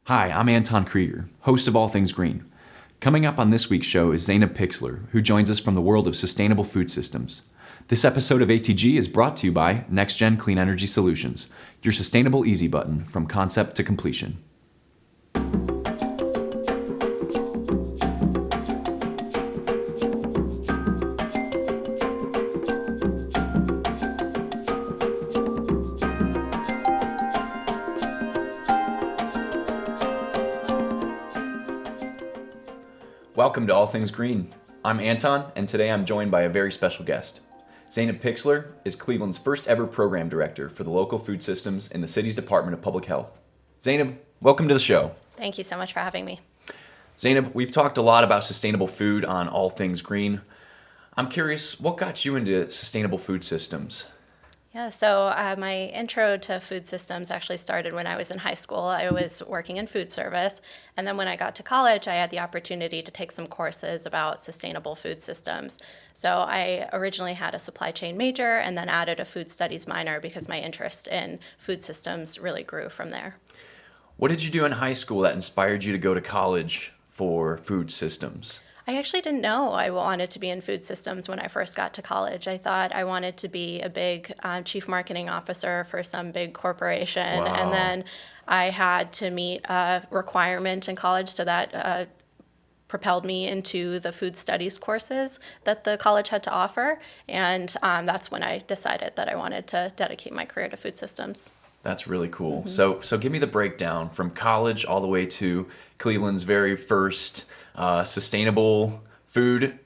Hi, I'm Anton Krieger, host of All Things Green. Coming up on this week's show is Zainab Pixler, who joins us from the world of sustainable food systems. This episode of ATG is brought to you by NextGen Clean Energy Solutions, your sustainable easy button from concept to completion. Welcome to All Things Green. I'm Anton, and today I'm joined by a very special guest. Zainab Pixler is Cleveland's first ever program director for the local food systems in the city's Department of Public Health. Zainab, welcome to the show. Thank you so much for having me. Zainab, we've talked a lot about sustainable food on All Things Green. I'm curious, what got you into sustainable food systems? Yeah, so my intro to food systems actually started when I was in high school. I was working in food service, and then when I got to college, I had the opportunity to take some courses about sustainable food systems. So I originally had a supply chain major and then added a food studies minor because my interest in food systems really grew from there. What did you do in high school that inspired you to go to college for food systems? I actually didn't know I wanted to be in food systems when I first got to college. I thought I wanted to be a big chief marketing officer for some big corporation. Wow. And then I had to meet a requirement in college, so that propelled me into the food studies courses that the college had to offer. And that's when I decided that I wanted to dedicate my career to food systems. That's really cool. Mm-hmm. So give me the breakdown from college all the way to Cleveland's very first sustainable food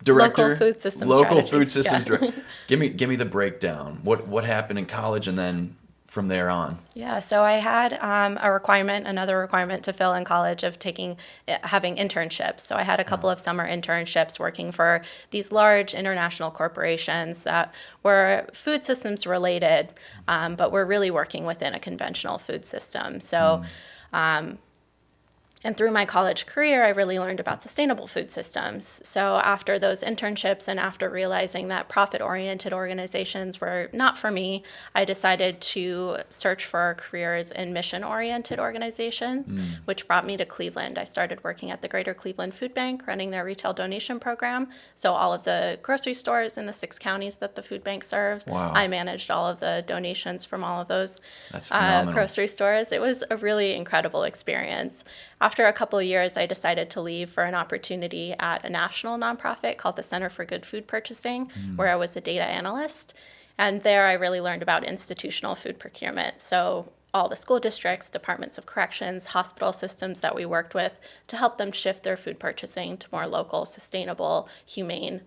director. Local food systems director. Give me the breakdown. What happened in college and then from there on? Yeah, so I had another requirement to fill in college of having internships. So I had a couple of summer internships working for these large international corporations that were food systems related, but were really working within a conventional food system. So. And through my college career, I really learned about sustainable food systems. So after those internships and after realizing that profit-oriented organizations were not for me, I decided to search for careers in mission-oriented organizations, which brought me to Cleveland. I started working at the Greater Cleveland Food Bank, running their retail donation program. So all of the grocery stores in the 6 counties that the food bank serves, wow. I managed all of the donations from all of those grocery stores. It was a really incredible experience. After a couple of years, I decided to leave for an opportunity at a national nonprofit called the Center for Good Food Purchasing, where I was a data analyst. And there I really learned about institutional food procurement. So all the school districts, departments of corrections, hospital systems that we worked with to help them shift their food purchasing to more local, sustainable, humane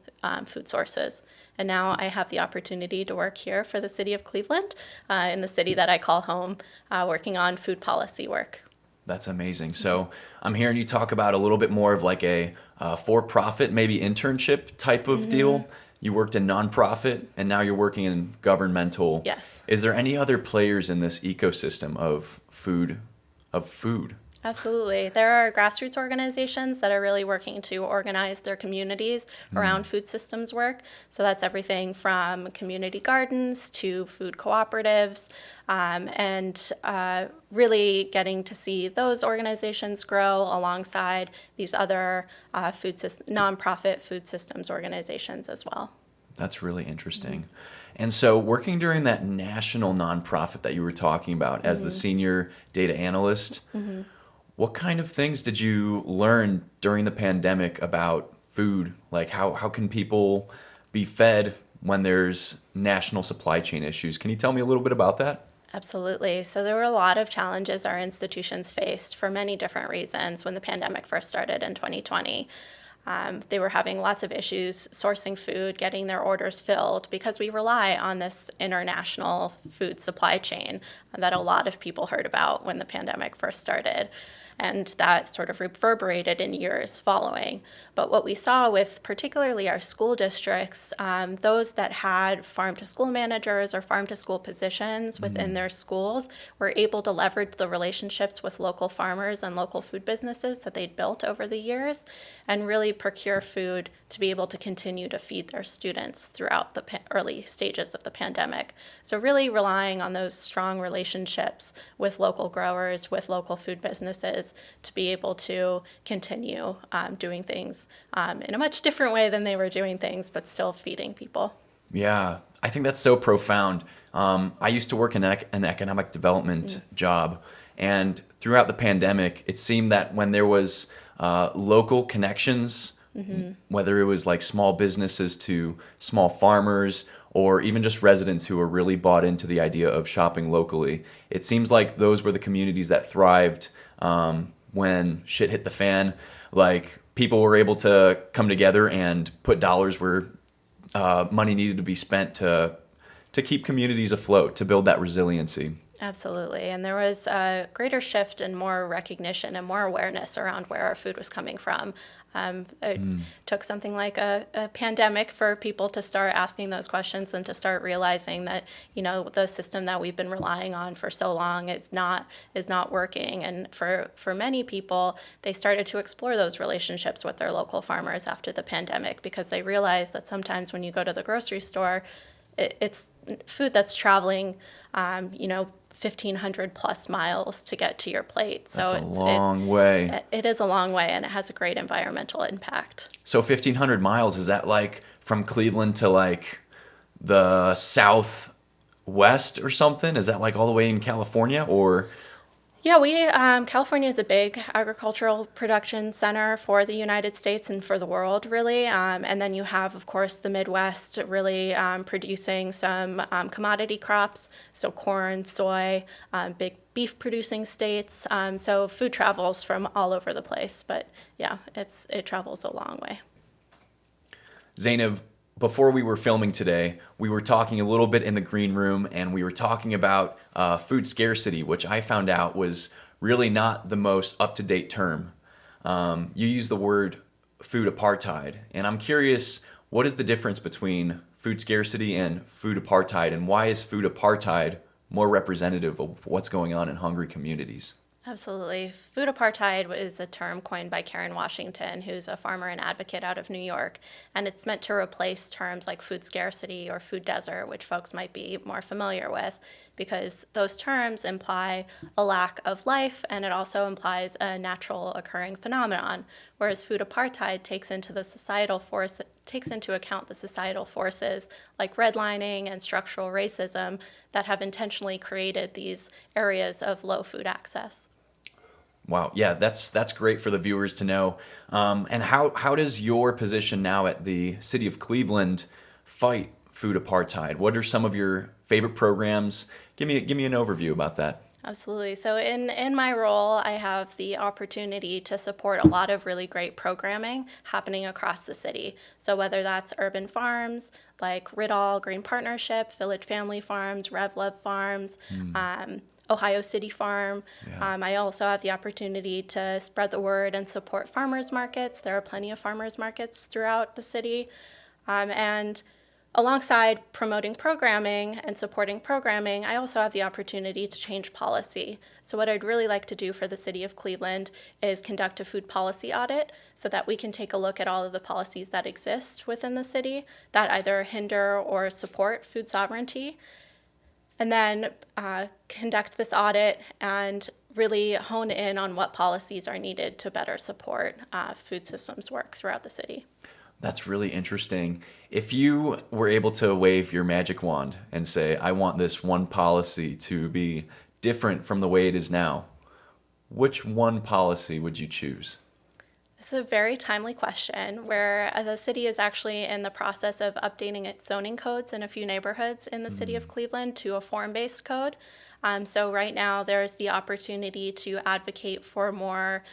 food sources. And now I have the opportunity to work here for the city of Cleveland, in the city that I call home, working on food policy work. That's amazing. So I'm hearing you talk about a little bit more of like a for-profit, maybe internship type of deal. You worked in nonprofit, and now you're working in governmental. Yes. Is there any other players in this ecosystem of food? Absolutely. There are grassroots organizations that are really working to organize their communities around food systems work. So that's everything from community gardens to food cooperatives, and really getting to see those organizations grow alongside these other nonprofit food systems organizations as well. That's really interesting. And so working during that national nonprofit that you were talking about as the senior data analyst, what kind of things did you learn during the pandemic about food? Like how can people be fed when there's national supply chain issues? Can you tell me a little bit about that? Absolutely. So there were a lot of challenges our institutions faced for many different reasons when the pandemic first started in 2020. They were having lots of issues sourcing food, getting their orders filled, because we rely on this international food supply chain that a lot of people heard about when the pandemic first started. And that sort of reverberated in years following. But what we saw with particularly our school districts, those that had farm-to-school managers or farm-to-school positions within their schools were able to leverage the relationships with local farmers and local food businesses that they'd built over the years and really procure food to be able to continue to feed their students throughout the early stages of the pandemic. So really relying on those strong relationships with local growers, with local food businesses, to be able to continue doing things in a much different way than they were doing things, but still feeding people. Yeah, I think that's so profound. I used to work in an economic development job, and throughout the pandemic, it seemed that when there was local connections, whether it was like small businesses to small farmers, or even just residents who were really bought into the idea of shopping locally, it seems like those were the communities that thrived when shit hit the fan. Like, people were able to come together and put dollars where money needed to be spent to keep communities afloat, to build that resiliency. Absolutely. And there was a greater shift and more recognition and more awareness around where our food was coming from. It took something like a pandemic for people to start asking those questions and to start realizing that, the system that we've been relying on for so long is not working. And for many people, they started to explore those relationships with their local farmers after the pandemic, because they realized that sometimes when you go to the grocery store, it's food that's traveling, 1,500 plus miles to get to your plate. So That's a long way. It is a long way, and it has a great environmental impact. So 1,500 miles, is that like from Cleveland to like the southwest or something? Is that like all the way in California, or? Yeah, California is a big agricultural production center for the United States and for the world, really. And then you have, of course, the Midwest really producing some commodity crops, so corn, soy, big beef producing states. So food travels from all over the place, but yeah, it travels a long way. Zainab, before we were filming today, we were talking a little bit in the green room, and we were talking about food scarcity, which I found out was really not the most up-to-date term. You use the word food apartheid, and I'm curious, what is the difference between food scarcity and food apartheid, and why is food apartheid more representative of what's going on in hungry communities? Absolutely. Food apartheid is a term coined by Karen Washington, who's a farmer and advocate out of New York, and it's meant to replace terms like food scarcity or food desert, which folks might be more familiar with, because those terms imply a lack of life, and it also implies a natural occurring phenomenon, whereas food apartheid takes into account the societal forces like redlining and structural racism that have intentionally created these areas of low food access. Wow, yeah, that's great for the viewers to know. And how does your position now at the City of Cleveland fight food apartheid? What are some of your favorite programs? Give me an overview about that. Absolutely. So in my role, I have the opportunity to support a lot of really great programming happening across the city. So whether that's urban farms like Riddall Green Partnership, Village Family Farms, Rev Love Farms, Ohio City Farm. Yeah. I also have the opportunity to spread the word and support farmers markets. There are plenty of farmers markets throughout the city. And alongside promoting programming and supporting programming, I also have the opportunity to change policy. So what I'd really like to do for the City of Cleveland is conduct a food policy audit so that we can take a look at all of the policies that exist within the city that either hinder or support food sovereignty, and then conduct this audit and really hone in on what policies are needed to better support food systems work throughout the city. That's really interesting. If you were able to wave your magic wand and say, I want this one policy to be different from the way it is now, which one policy would you choose? It's a very timely question, where the city is actually in the process of updating its zoning codes in a few neighborhoods in the city of Cleveland to a form-based code. So right now there's the opportunity to advocate for more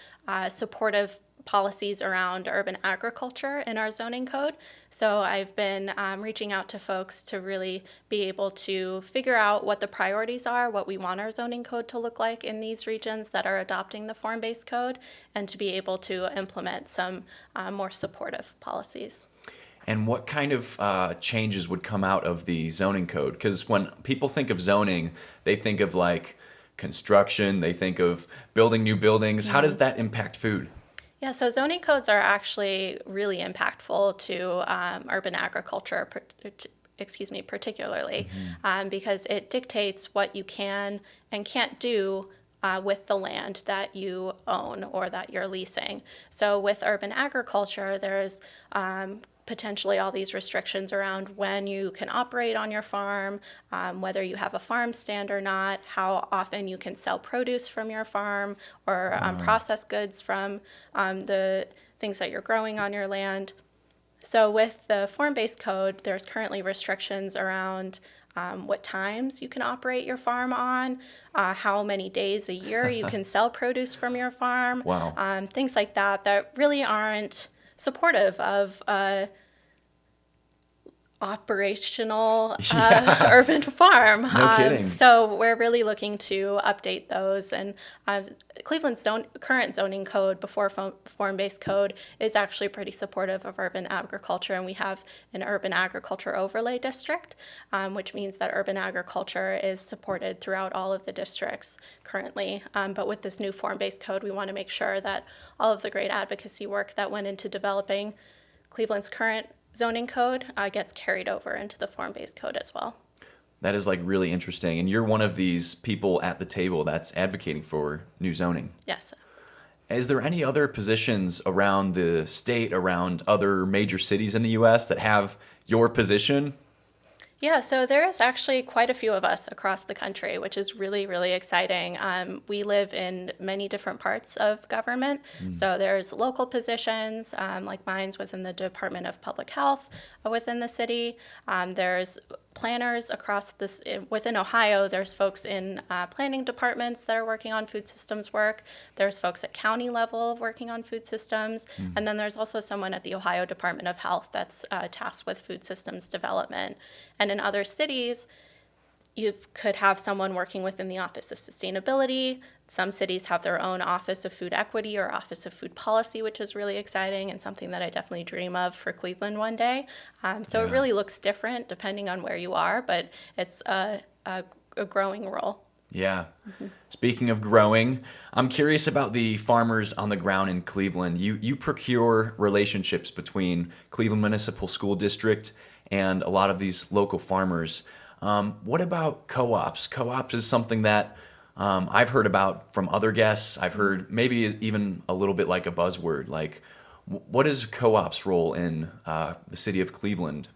supportive policies around urban agriculture in our zoning code. So I've been reaching out to folks to really be able to figure out what the priorities are, what we want our zoning code to look like in these regions that are adopting the form-based code, and to be able to implement some more supportive policies. And what kind of changes would come out of the zoning code? Because when people think of zoning, they think of like construction, they think of building new buildings. How does that impact food? Yeah, so zoning codes are actually really impactful to urban agriculture, particularly, because it dictates what you can and can't do with the land that you own or that you're leasing. So with urban agriculture, there's potentially all these restrictions around when you can operate on your farm, whether you have a farm stand or not, how often you can sell produce from your farm or process goods from the things that you're growing on your land. So with the form-based code, there's currently restrictions around what times you can operate your farm on, how many days a year you can sell produce from your farm, Wow. things like that that really aren't supportive of operational urban farm. No kidding. So we're really looking to update those. And Cleveland's current zoning code before form-based code is actually pretty supportive of urban agriculture. And we have an urban agriculture overlay district, which means that urban agriculture is supported throughout all of the districts currently. But with this new form-based code, we want to make sure that all of the great advocacy work that went into developing Cleveland's current zoning code gets carried over into the form-based code as well. That is like really interesting. And you're one of these people at the table that's advocating for new zoning. Yes. Is there any other positions around the state, around other major cities in the U.S. that have your position? Yeah, so there's actually quite a few of us across the country, which is really, really exciting. We live in many different parts of government. So there's local positions, like mine's within the Department of Public Health within the city. There's planners across this, within Ohio, there's folks in planning departments that are working on food systems work. There's folks at county level working on food systems. And then there's also someone at the Ohio Department of Health that's tasked with food systems development. And in other cities, you could have someone working within the Office of Sustainability. Some cities have their own Office of Food Equity or Office of Food Policy, which is really exciting and something that I definitely dream of for Cleveland one day. It really looks different depending on where you are, but it's a growing role. Yeah. Speaking of growing, I'm curious about the farmers on the ground in Cleveland. You procure relationships between Cleveland Municipal School District and a lot of these local farmers. What about co-ops? Co-ops is something that I've heard about from other guests. I've heard maybe even a little bit like a buzzword. Like, what is co-op's role in the city of Cleveland?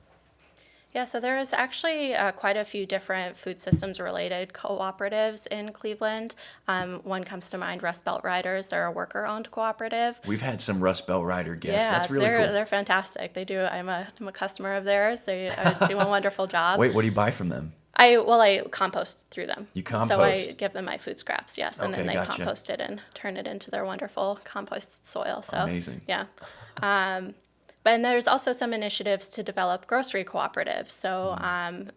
Yeah, so there is actually quite a few different food systems related cooperatives in Cleveland. One comes to mind, Rustbelt Riders. They're a worker-owned cooperative. We've had some Rustbelt Rider guests. Yeah, that's really cool. They're fantastic. They do. I'm a customer of theirs. They do a wonderful job. Wait, what do you buy from them? I compost through them. You compost? So I give them my food scraps, yes, and then they gotcha. compost it and turn it into their wonderful compost soil. So amazing. Yeah. But there's also some initiatives to develop grocery cooperatives. So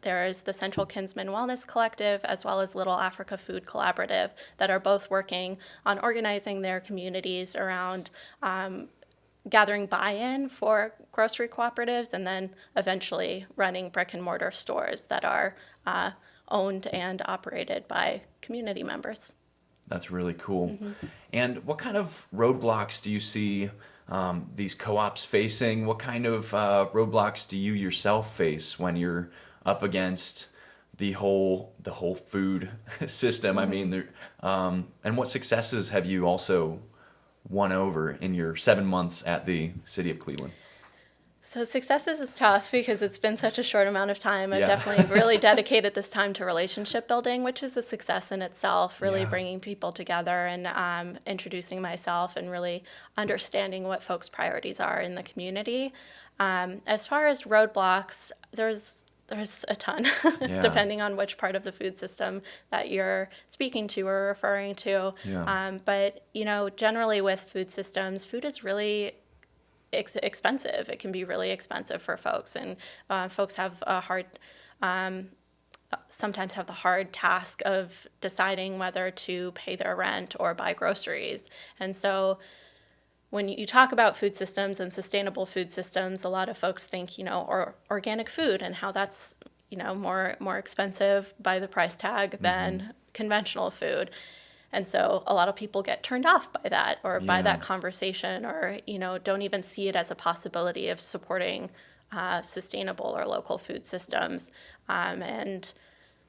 there is the Central Kinsman Wellness Collective as well as Little Africa Food Collaborative that are both working on organizing their communities around gathering buy-in for grocery cooperatives and then eventually running brick and mortar stores that are owned and operated by community members. That's really cool. And what kind of roadblocks do you see these co-ops facing? What kind of roadblocks do you yourself face when you're up against the whole food system? I mean, and what successes have you also won over in your 7 months at the City of Cleveland? So successes is tough because it's been such a short amount of time. I've definitely really dedicated this time to relationship building, which is a success in itself, really bringing people together and introducing myself and really understanding what folks' priorities are in the community. As far as roadblocks, there's a ton, depending on which part of the food system that you're speaking to or referring to. But, generally with food systems, food is really expensive. It can be really expensive for folks, and folks have sometimes have the hard task of deciding whether to pay their rent or buy groceries. And so when you talk about food systems and sustainable food systems, a lot of folks think, or organic food and how that's, more expensive by the price tag than conventional food. And so a lot of people get turned off by that or by that conversation, or, don't even see it as a possibility of supporting sustainable or local food systems. And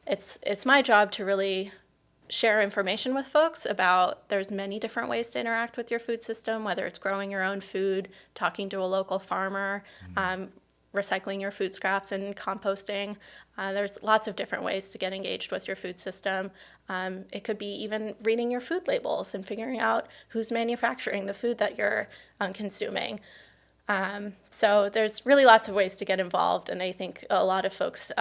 it's my job to really share information with folks about there's many different ways to interact with your food system, whether it's growing your own food, talking to a local farmer, recycling your food scraps and composting. There's lots of different ways to get engaged with your food system. It could be even reading your food labels and figuring out who's manufacturing the food that you're consuming. So there's really lots of ways to get involved, and I think a lot of folks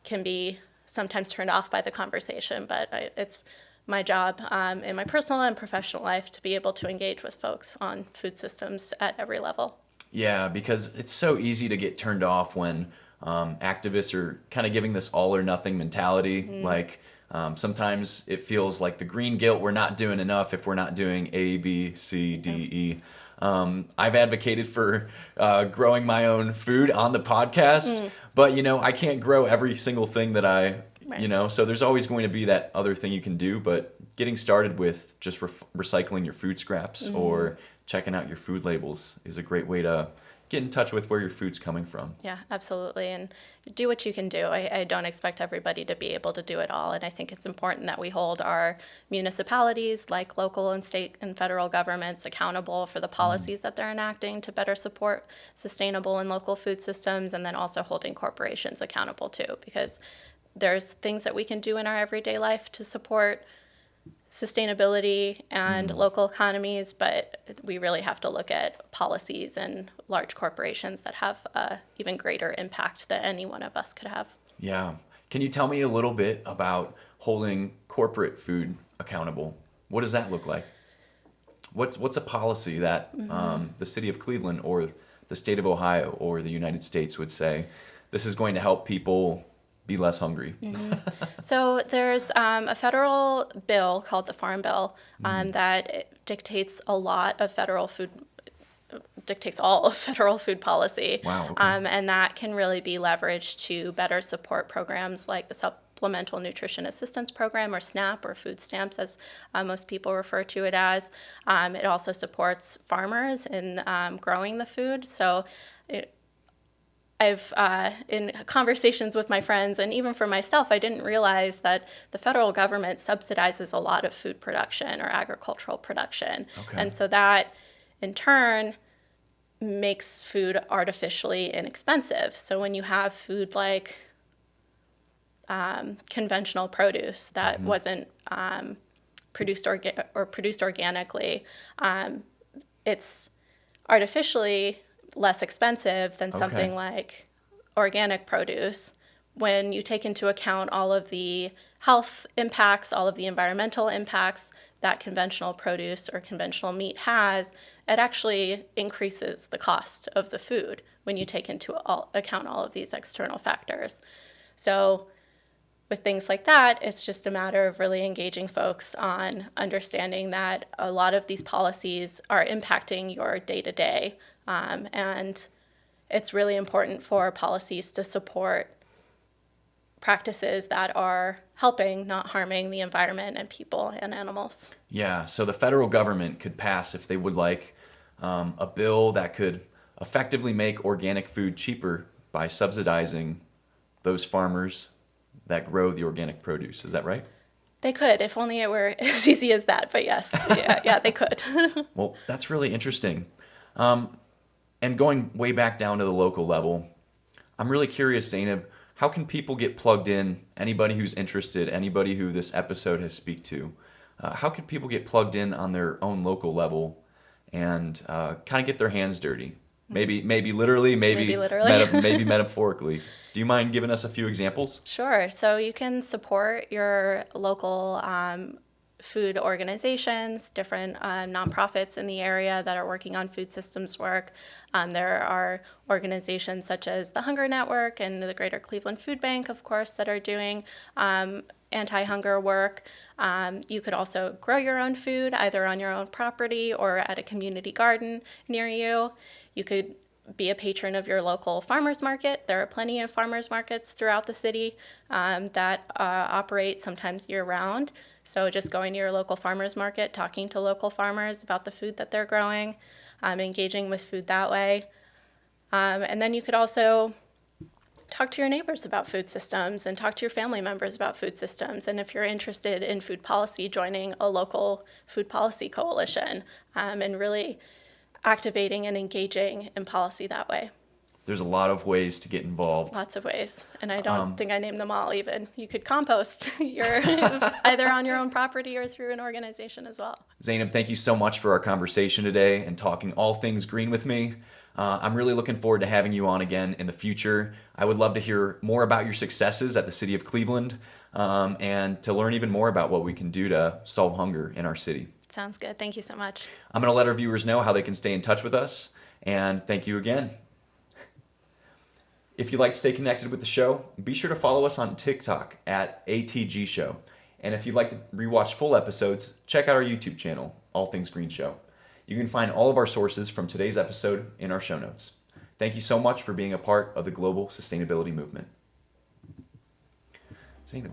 can be sometimes turned off by the conversation, but it's my job in my personal and professional life to be able to engage with folks on food systems at every level. Yeah, because it's so easy to get turned off when activists are kind of giving this all or nothing mentality. Like sometimes it feels like the green guilt, we're not doing enough if we're not doing A, B, C, D, E. I've advocated for growing my own food on the podcast, but I can't grow every single thing that I, so there's always going to be that other thing you can do, but getting started with just recycling your food scraps or checking out your food labels is a great way to get in touch with where your food's coming from. Yeah, absolutely. And do what you can do. I don't expect everybody to be able to do it all. And I think it's important that we hold our municipalities, like local and state and federal governments, accountable for the policies that they're enacting to better support sustainable and local food systems, and then also holding corporations accountable too, because there's things that we can do in our everyday life to support sustainability and local economies, but we really have to look at policies and large corporations that have even greater impact than any one of us could have. Yeah. Can you tell me a little bit about holding corporate food accountable? What does that look like? What's a policy that the city of Cleveland or the state of Ohio or the United States would say, this is going to help people be less hungry? So there's a federal bill called the Farm Bill that dictates all of federal food policy. Wow, okay. And that can really be leveraged to better support programs like the Supplemental Nutrition Assistance Program, or SNAP, or food stamps as most people refer to it as. It also supports farmers in growing the food. So I've, in conversations with my friends and even for myself, I didn't realize that the federal government subsidizes a lot of food production or agricultural production. Okay. And so that, in turn, makes food artificially inexpensive. So when you have food like conventional produce that wasn't produced organically, it's artificially less expensive than something like organic produce when you take into account all of the health impacts, all of the environmental impacts that conventional produce or conventional meat has. It actually increases the cost of the food when you take into account all of these external factors. So with things like that, it's just a matter of really engaging folks on understanding that a lot of these policies are impacting your day-to-day. And it's really important for policies to support practices that are helping, not harming the environment and people and animals. Yeah, so the federal government could pass, if they would like, a bill that could effectively make organic food cheaper by subsidizing those farmers that grow the organic produce. Is that right? They could, if only it were as easy as that. But yes, yeah, they could. Well, that's really interesting. And going way back down to the local level, I'm really curious, Zainab, how can people get plugged in? Anybody who's interested, anybody who this episode has speak to, how can people get plugged in on their own local level and kind of get their hands dirty? Maybe literally, maybe metaphorically. Do you mind giving us a few examples? Sure. So you can support your local food organizations, different nonprofits in the area that are working on food systems work. There are organizations such as the Hunger Network and the Greater Cleveland Food Bank, of course, that are doing anti-hunger work. You could also grow your own food, either on your own property or at a community garden near you. You could be a patron of your local farmers market. There are plenty of farmers markets throughout the city that operate sometimes year-round. So just going to your local farmers market, talking to local farmers about the food that they're growing, engaging with food that way. And then you could also talk to your neighbors about food systems and talk to your family members about food systems. And if you're interested in food policy, joining a local food policy coalition, and really activating and engaging in policy that way. There's a lot of ways to get involved. Lots of ways. And I don't think I named them all even. You could compost either on your own property or through an organization as well. Zainab, thank you so much for our conversation today and talking all things green with me. I'm really looking forward to having you on again in the future. I would love to hear more about your successes at the City of Cleveland, and to learn even more about what we can do to solve hunger in our city. Sounds good. Thank you so much. I'm going to let our viewers know how they can stay in touch with us, and thank you again. If you'd like to stay connected with the show, be sure to follow us on TikTok at ATG Show. And if you'd like to rewatch full episodes, check out our YouTube channel, All Things Green Show. You can find all of our sources from today's episode in our show notes. Thank you so much for being a part of the global sustainability movement. Zainab.